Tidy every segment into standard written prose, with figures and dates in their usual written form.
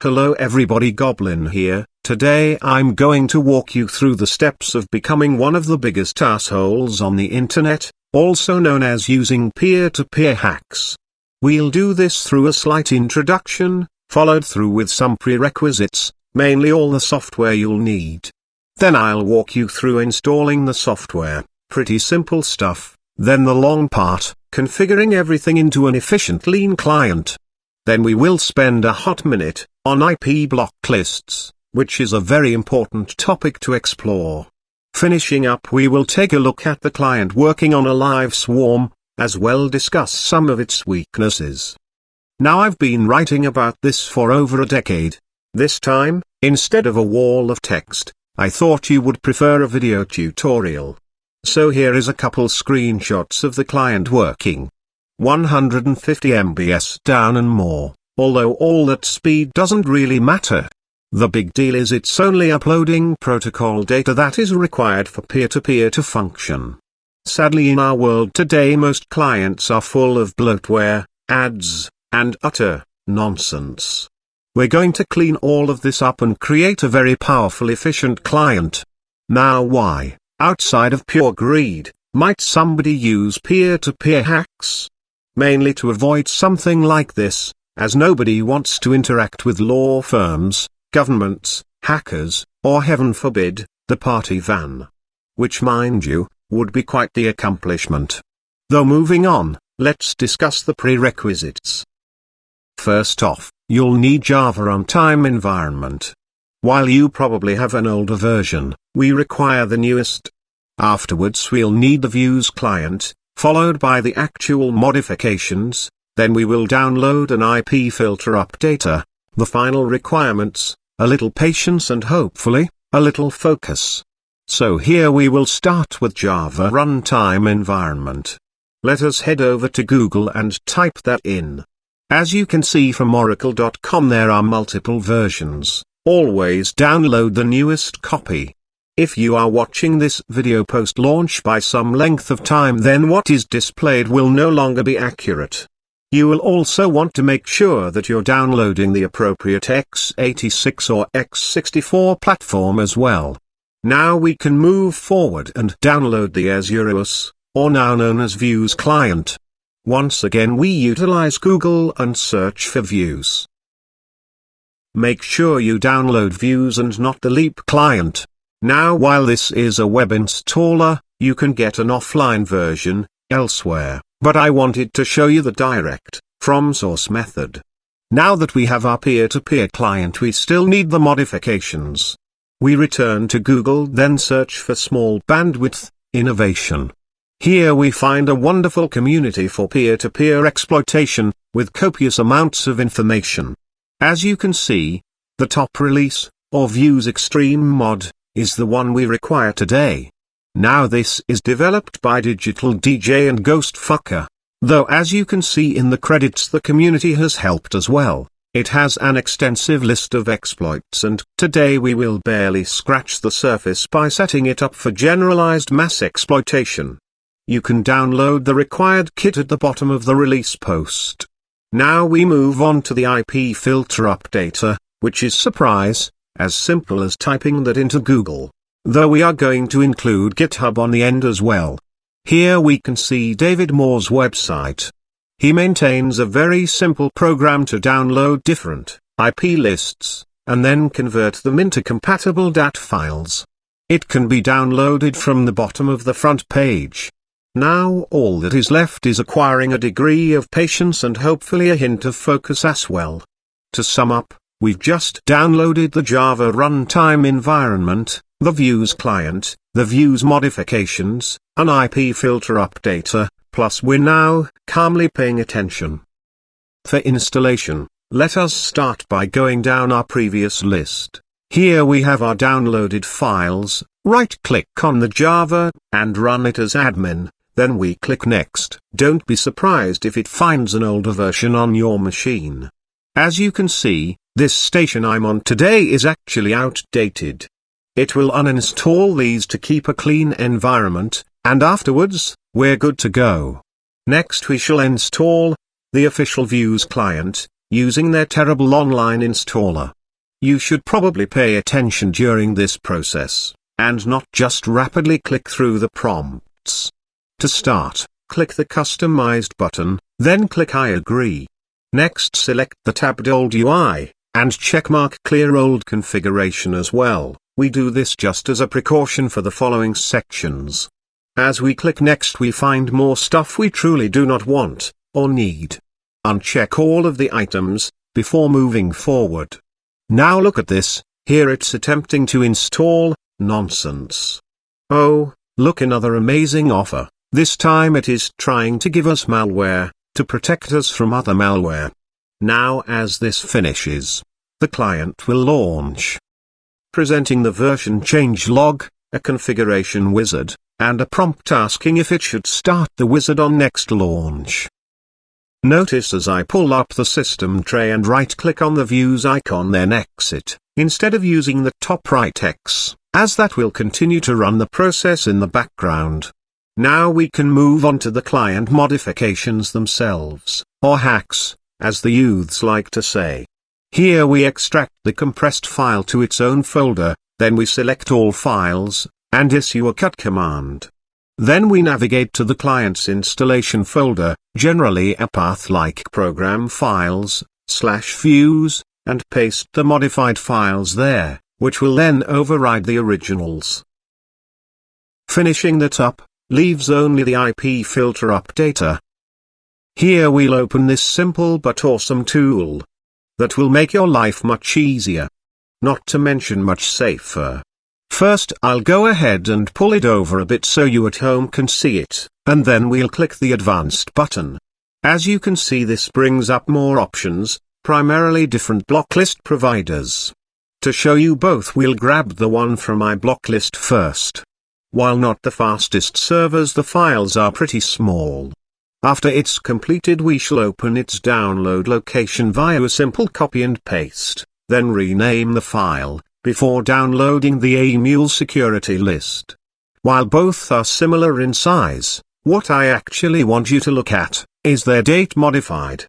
Hello everybody, Goblin here. Today I'm going to walk you through the steps of becoming one of the biggest assholes on the internet, also known as using peer-to-peer hacks. We'll do this through a slight introduction, followed through with some prerequisites, mainly all the software you'll need. Then I'll walk you through installing the software, pretty simple stuff, then the long part, configuring everything into an efficient lean client. Then we will spend a hot minute on IP block lists, which is a very important topic to explore. Finishing up, we will take a look at the client working on a live swarm, as well discuss some of its weaknesses. Now I've been writing about this for over a decade. This time, instead of a wall of text, I thought you would prefer a video tutorial. So here is a couple screenshots of the client working. 150 MBs down and more, although all that speed doesn't really matter. The big deal is it's only uploading protocol data that is required for peer-to-peer to function. Sadly, in our world today, most clients are full of bloatware, ads, and utter nonsense. We're going to clean all of this up and create a very powerful, efficient client. Now why, outside of pure greed, might somebody use peer-to-peer hacks? Mainly to avoid something like this, as nobody wants to interact with law firms, governments, hackers, or heaven forbid, the party van. Which, mind you, would be quite the accomplishment. Though moving on, let's discuss the prerequisites. First off, you'll need Java runtime environment. While you probably have an older version, we require the newest. Afterwards we'll need the Vuze client, followed by the actual modifications, then we will download an IP filter updater. The final requirements, a little patience and hopefully, a little focus. So here we will start with Java runtime environment. Let us head over to Google and type that in. As you can see from oracle.com, there are multiple versions. Always download the newest copy. If you are watching this video post-launch by some length of time, then what is displayed will no longer be accurate. You will also want to make sure that you're downloading the appropriate x86 or x64 platform as well. Now we can move forward and download the Azure, or now known as Vuze client. Once again we utilize Google and search for Vuze. Make sure you download Vuze and not the Leap client. Now while this is a web installer, you can get an offline version elsewhere, but I wanted to show you the direct, from source method. Now that we have our peer-to-peer client, we still need the modifications. We return to Google, then search for small bandwidth innovation. Here we find a wonderful community for peer-to-peer exploitation, with copious amounts of information. As you can see, the top release, or Vuze Extreme Mod, is the one we require today. Now this is developed by Digital DJ and Ghostfucker. Though as you can see in the credits, the community has helped as well. It has an extensive list of exploits, and today we will barely scratch the surface by setting it up for generalized mass exploitation. You can download the required kit at the bottom of the release post. Now we move on to the IP filter updater, which is, surprise, as simple as typing that into Google. Though we are going to include GitHub on the end as well. Here we can see David Moore's website. He maintains a very simple program to download different IP lists, and then convert them into compatible DAT files. It can be downloaded from the bottom of the front page. Now all that is left is acquiring a degree of patience and hopefully a hint of focus as well. To sum up, we've just downloaded the Java runtime environment, the Vuze client, the Vuze modifications, an IP filter updater, plus we're now calmly paying attention. For installation, let us start by going down our previous list. Here we have our downloaded files. Right-click on the Java, and run it as admin, then we click Next. Don't be surprised if it finds an older version on your machine. As you can see, this station I'm on today is actually outdated. It will uninstall these to keep a clean environment, and afterwards, we're good to go. Next we shall install the official Vuze client, using their terrible online installer. You should probably pay attention during this process, and not just rapidly click through the prompts. To start, click the Customized button, then click I agree. Next select the tabbed Old UI, and checkmark Clear Old Configuration as well. We do this just as a precaution for the following sections. As we click Next we find more stuff we truly do not want, or need. Uncheck all of the items, before moving forward. Now look at this, here it's attempting to install, nonsense. Oh, look, another amazing offer. This time it is trying to give us malware, to protect us from other malware. Now as this finishes, the client will launch. Presenting the version change log, a configuration wizard, and a prompt asking if it should start the wizard on next launch. Notice as I pull up the system tray and right-click on the Vuze icon, then exit, instead of using the top right X, as that will continue to run the process in the background. Now we can move on to the client modifications themselves, or hacks, as the youths like to say. Here we extract the compressed file to its own folder, then we select all files, and issue a cut command. Then we navigate to the client's installation folder, generally a path like program files, /Vuze, and paste the modified files there, which will then override the originals. Finishing that up, leaves only the IP filter updater. Here we'll open this simple but awesome tool that will make your life much easier, not to mention much safer. First I'll go ahead and pull it over a bit so you at home can see it, and then we'll click the Advanced button. As you can see, this brings up more options, primarily different block list providers. To show you both, we'll grab the one from my block list first. While not the fastest servers, the files are pretty small. After it's completed we shall open its download location via a simple copy and paste, then rename the file, before downloading the EMUL security list. While both are similar in size, what I actually want you to look at is their date modified.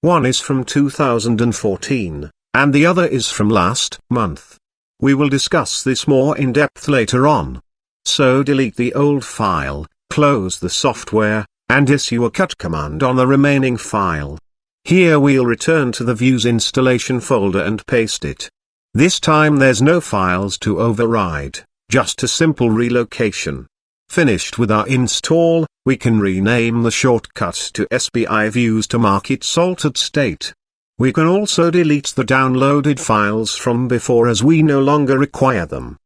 One is from 2014, and the other is from last month. We will discuss this more in depth later on. So delete the old file, close the software, and issue a cut command on the remaining file. Here we'll return to the Vuze installation folder and paste it. This time there's no files to override, just a simple relocation. Finished with our install, we can rename the shortcut to SBI Vuze to mark its altered state. We can also delete the downloaded files from before as we no longer require them.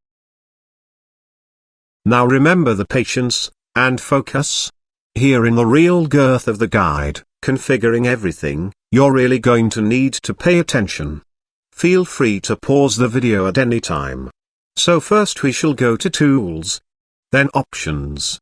Now remember the patience, and focus. Here in the real girth of the guide, configuring everything, you're really going to need to pay attention. Feel free to pause the video at any time. So first we shall go to Tools, then Options.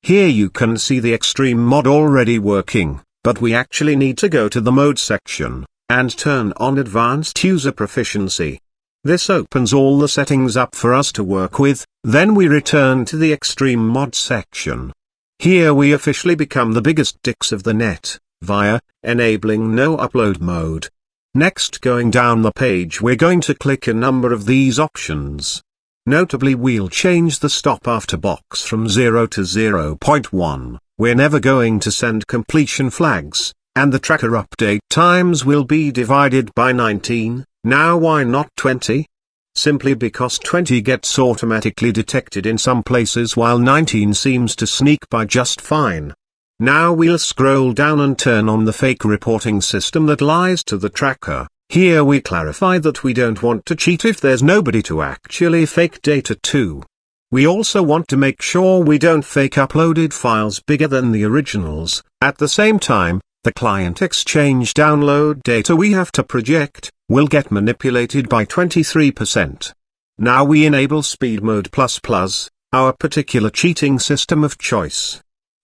Here you can see the Extreme mod already working, but we actually need to go to the Mode section, and turn on Advanced User Proficiency. This opens all the settings up for us to work with, then we return to the Extreme mod section. Here we officially become the biggest dicks of the net, via enabling no upload mode. Next, going down the page, we're going to click a number of these options. Notably, we'll change the stop after box from 0 to 0.1. We're never going to send completion flags, and the tracker update times will be divided by 19. Now why not 20? Simply because 20 gets automatically detected in some places while 19 seems to sneak by just fine. Now we'll scroll down and turn on the fake reporting system that lies to the tracker. Here we clarify that we don't want to cheat if there's nobody to actually fake data to. We also want to make sure we don't fake uploaded files bigger than the originals. At the same time, the client exchange download data we have to project will get manipulated by 23%. Now we enable Speed Mode++, our particular cheating system of choice.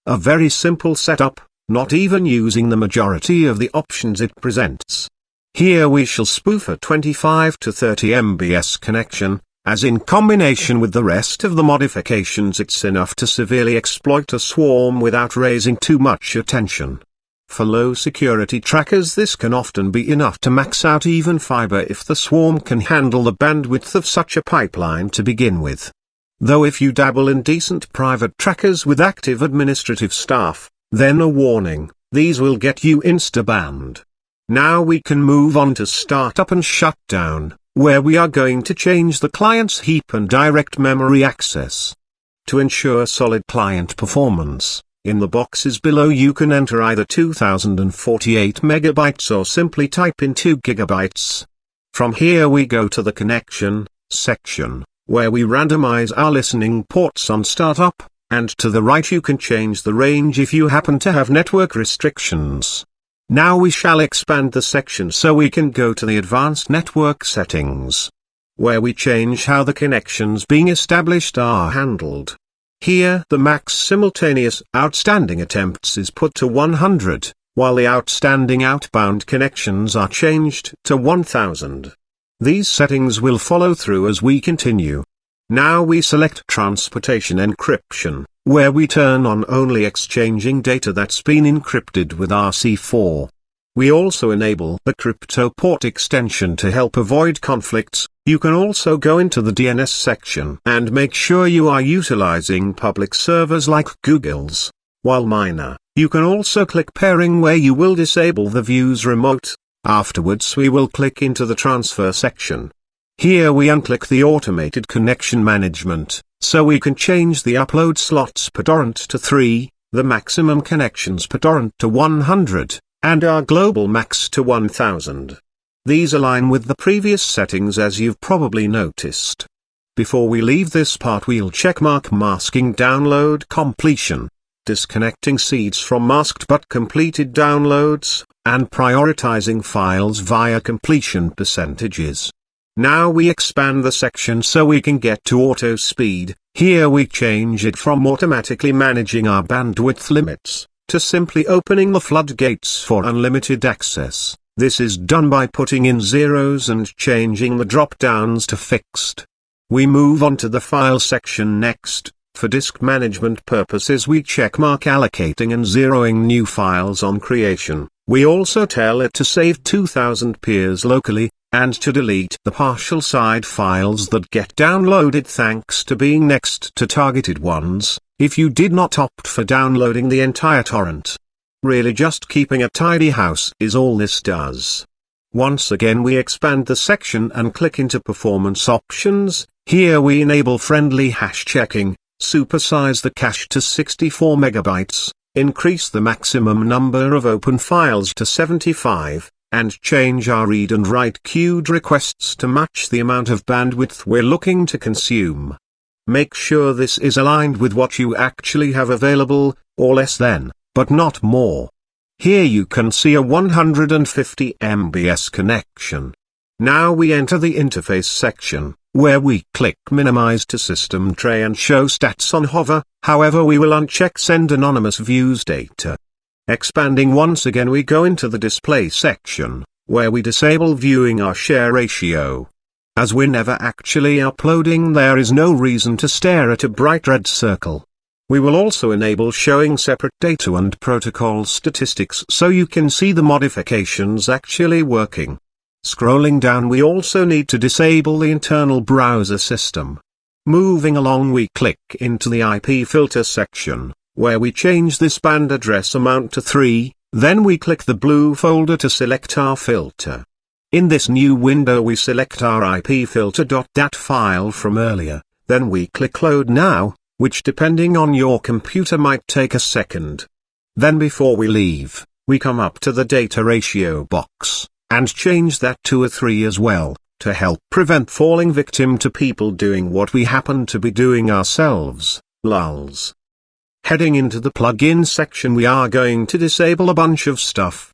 A very simple setup, not even using the majority of the options it presents. Here we shall spoof a 25 to 30 Mbps connection, as in combination with the rest of the modifications it's enough to severely exploit a swarm without raising too much attention. For low security trackers, this can often be enough to max out even fiber if the swarm can handle the bandwidth of such a pipeline to begin with. Though if you dabble in decent private trackers with active administrative staff, then a warning, these will get you insta-banned. Now we can move on to startup and shutdown, where we are going to change the client's heap and direct memory access. To ensure solid client performance, in the boxes below you can enter either 2048 megabytes or simply type in 2 gigabytes. From here we go to the connection section, where we randomize our listening ports on startup, and to the right you can change the range if you happen to have network restrictions. Now we shall expand the section so we can go to the advanced network settings, where we change how the connections being established are handled. Here the max simultaneous outstanding attempts is put to 100, while the outstanding outbound connections are changed to 1000. These settings will follow through as we continue. Now we select transportation encryption, where we turn on only exchanging data that's been encrypted with RC4. We also enable the crypto port extension to help avoid conflicts. You can also go into the DNS section and make sure you are utilizing public servers like Google's. While minor, you can also click pairing, where you will disable the Vuze remote. Afterwards we will click into the transfer section. Here we unclick the automated connection management, so we can change the upload slots per torrent to 3, the maximum connections per torrent to 100, and our global max to 1000. These align with the previous settings, as you've probably noticed. Before we leave this part, we'll checkmark masking download completion, disconnecting seeds from masked but completed downloads, and prioritizing files via completion percentages. Now we expand the section so we can get to auto speed. Here we change it from automatically managing our bandwidth limits to simply opening the floodgates for unlimited access. This is done by putting in zeros and changing the drop-downs to fixed. We move on to the file section next. For disk management purposes we checkmark allocating and zeroing new files on creation. We also tell it to save 2000 peers locally, and to delete the partial side files that get downloaded thanks to being next to targeted ones, if you did not opt for downloading the entire torrent. Really just keeping a tidy house is all this does. Once again we expand the section and click into performance options. Here we enable friendly hash checking, supersize the cache to 64 megabytes, increase the maximum number of open files to 75, and change our read and write queued requests to match the amount of bandwidth we're looking to consume. Make sure this is aligned with what you actually have available, or less than, but not more. Here you can see a 150 MBs connection. Now we enter the interface section, where we click minimize to system tray and show stats on hover. However, we will uncheck send anonymous views data. Expanding once again we go into the display section, where we disable viewing our share ratio. As we're never actually uploading, there is no reason to stare at a bright red circle. We will also enable showing separate data and protocol statistics so you can see the modifications actually working. Scrolling down, we also need to disable the internal browser system. Moving along, we click into the IP filter section, where we change this band address amount to 3, then we click the blue folder to select our filter. In this new window we select our IP filter.dat file from earlier, then we click load now, which depending on your computer might take a second. Then before we leave, we come up to the data ratio box, and change that to a 3 as well, to help prevent falling victim to people doing what we happen to be doing ourselves, lulz. Heading into the plugin section, we are going to disable a bunch of stuff.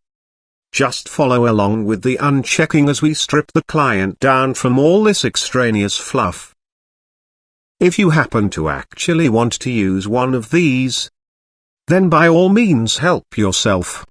Just follow along with the unchecking as we strip the client down from all this extraneous fluff. If you happen to actually want to use one of these, then by all means help yourself.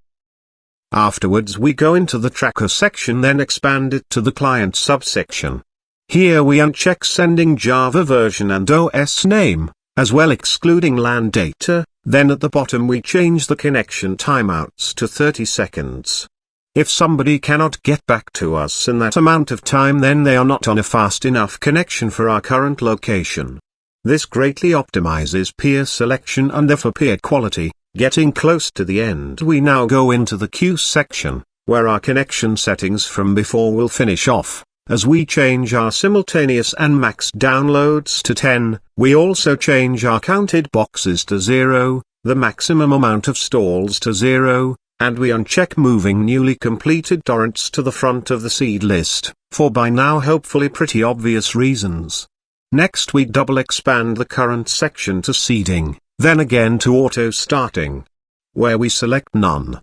Afterwards we go into the tracker section, then expand it to the client subsection. Here we uncheck sending Java version and OS name, as well excluding LAN data, Then at the bottom we change the connection timeouts to 30 seconds. If somebody cannot get back to us in that amount of time, then they are not on a fast enough connection for our current location. This greatly optimizes peer selection and therefore peer quality. Getting close to the end, we now go into the queue section, where our connection settings from before will finish off. As we change our simultaneous and max downloads to 10, we also change our counted boxes to 0, the maximum amount of stalls to 0, and we uncheck moving newly completed torrents to the front of the seed list, for by now hopefully pretty obvious reasons. Next we double expand the current section to seeding, then again to auto starting, where we select none.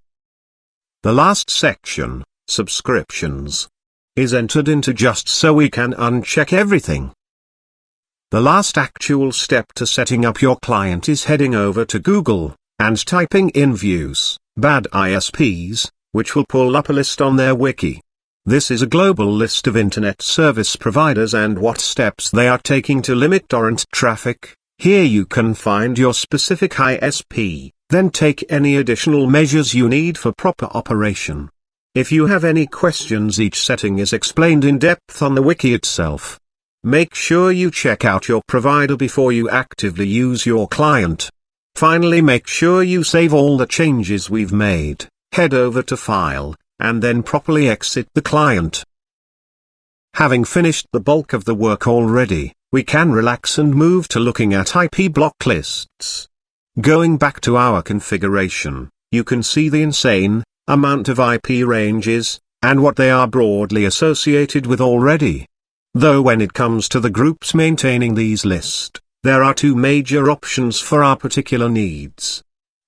The last section, subscriptions, is entered into just so we can uncheck everything. The last actual step to setting up your client is heading over to Google, and typing in Vuze, bad ISPs, which will pull up a list on their wiki. This is a global list of internet service providers and what steps they are taking to limit torrent traffic. Here you can find your specific ISP, then take any additional measures you need for proper operation. If you have any questions, each setting is explained in depth on the wiki itself. Make sure you check out your provider before you actively use your client. Finally, make sure you save all the changes we've made, head over to File, and then properly exit the client. Having finished the bulk of the work already, we can relax and move to looking at IP block lists. Going back to our configuration, you can see the insane amount of IP ranges, and what they are broadly associated with already. Though when it comes to the groups maintaining these lists, there are two major options for our particular needs.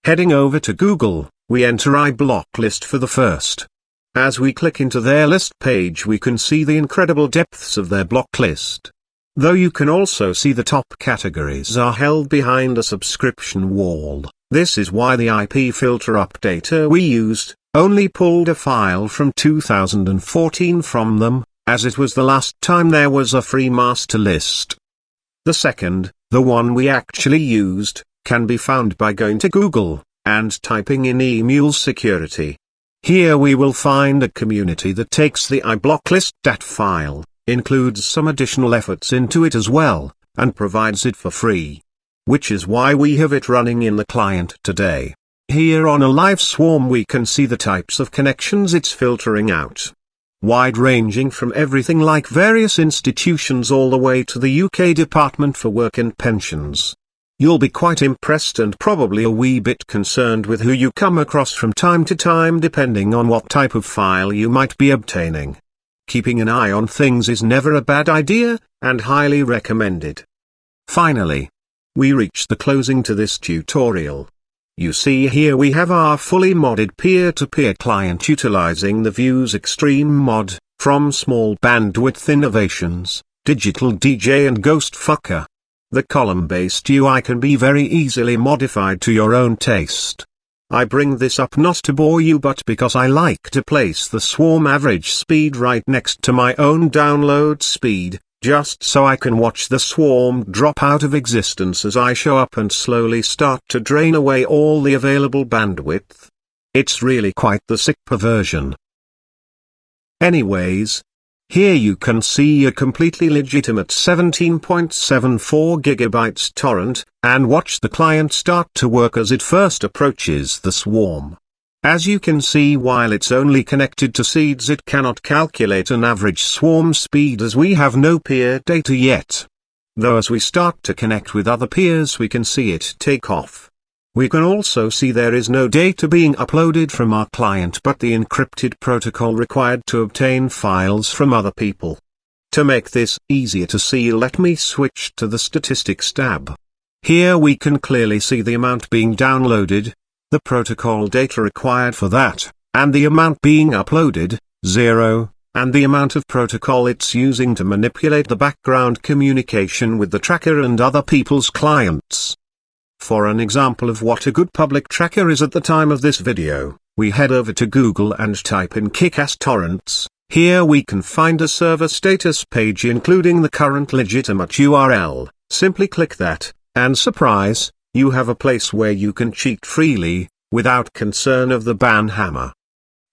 Heading over to Google, we enter iBlock list for the first. As we click into their list page, we can see the incredible depths of their block list. Though you can also see the top categories are held behind a subscription wall. This is why the IP filter updater we used only pulled a file from 2014 from them, as it was the last time there was a free master list. The second, the one we actually used, can be found by going to Google, and typing in eMule's security. Here we will find a community that takes the iBlockList.dat file, includes some additional efforts into it as well, and provides it for free. Which is why we have it running in the client today. Here on a live swarm we can see the types of connections it's filtering out. Wide-ranging from everything like various institutions all the way to the UK Department for Work and Pensions. You'll be quite impressed and probably a wee bit concerned with who you come across from time to time depending on what type of file you might be obtaining. Keeping an eye on things is never a bad idea, and highly recommended. Finally, we reach the closing to this tutorial. You see here we have our fully modded peer-to-peer client utilizing the Vuze Extreme mod, from Small Bandwidth Innovations, Digital DJ and Ghostfucker. The column-based UI can be very easily modified to your own taste. I bring this up not to bore you but because I like to place the swarm average speed right next to my own download speed, just so I can watch the swarm drop out of existence as I show up and slowly start to drain away all the available bandwidth. It's really quite the sick perversion. Anyways, here you can see a completely legitimate 17.74 GB torrent, and watch the client start to work as it first approaches the swarm. As you can see, while it's only connected to seeds, it cannot calculate an average swarm speed as we have no peer data yet. Though as we start to connect with other peers we can see it take off. We can also see there is no data being uploaded from our client but the encrypted protocol required to obtain files from other people. To make this easier to see, let me switch to the statistics tab. Here we can clearly see the amount being downloaded, the protocol data required for that, and the amount being uploaded, 0, and the amount of protocol it's using to manipulate the background communication with the tracker and other people's clients. For an example of what a good public tracker is at the time of this video, we head over to Google and type in Kickass torrents. Here we can find a server status page including the current legitimate URL. Simply click that, and surprise, you have a place where you can cheat freely, without concern of the ban hammer.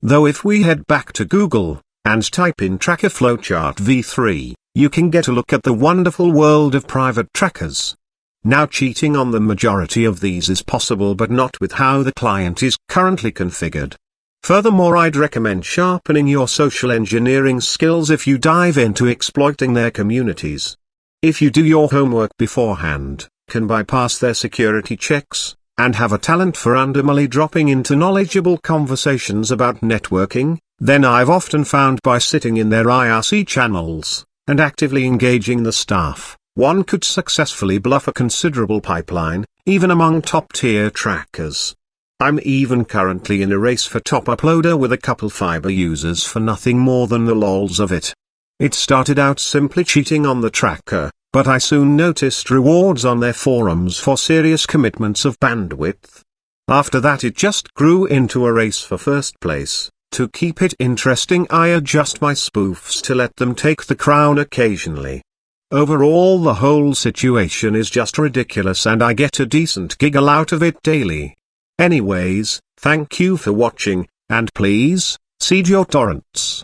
Though if we head back to Google, and type in tracker flowchart v3, you can get a look at the wonderful world of private trackers. Now cheating on the majority of these is possible, but not with how the client is currently configured. Furthermore, I'd recommend sharpening your social engineering skills if you dive into exploiting their communities. If you do your homework beforehand, can bypass their security checks, and have a talent for randomly dropping into knowledgeable conversations about networking, then I've often found by sitting in their IRC channels, and actively engaging the staff, one could successfully bluff a considerable pipeline, even among top-tier trackers. I'm even currently in a race for top uploader with a couple fiber users for nothing more than the lulz of it. It started out simply cheating on the tracker, but I soon noticed rewards on their forums for serious commitments of bandwidth. After that it just grew into a race for first place. To keep it interesting, I adjust my spoofs to let them take the crown occasionally. Overall, the whole situation is just ridiculous, and I get a decent giggle out of it daily. Anyways, thank you for watching, and please, seed your torrents.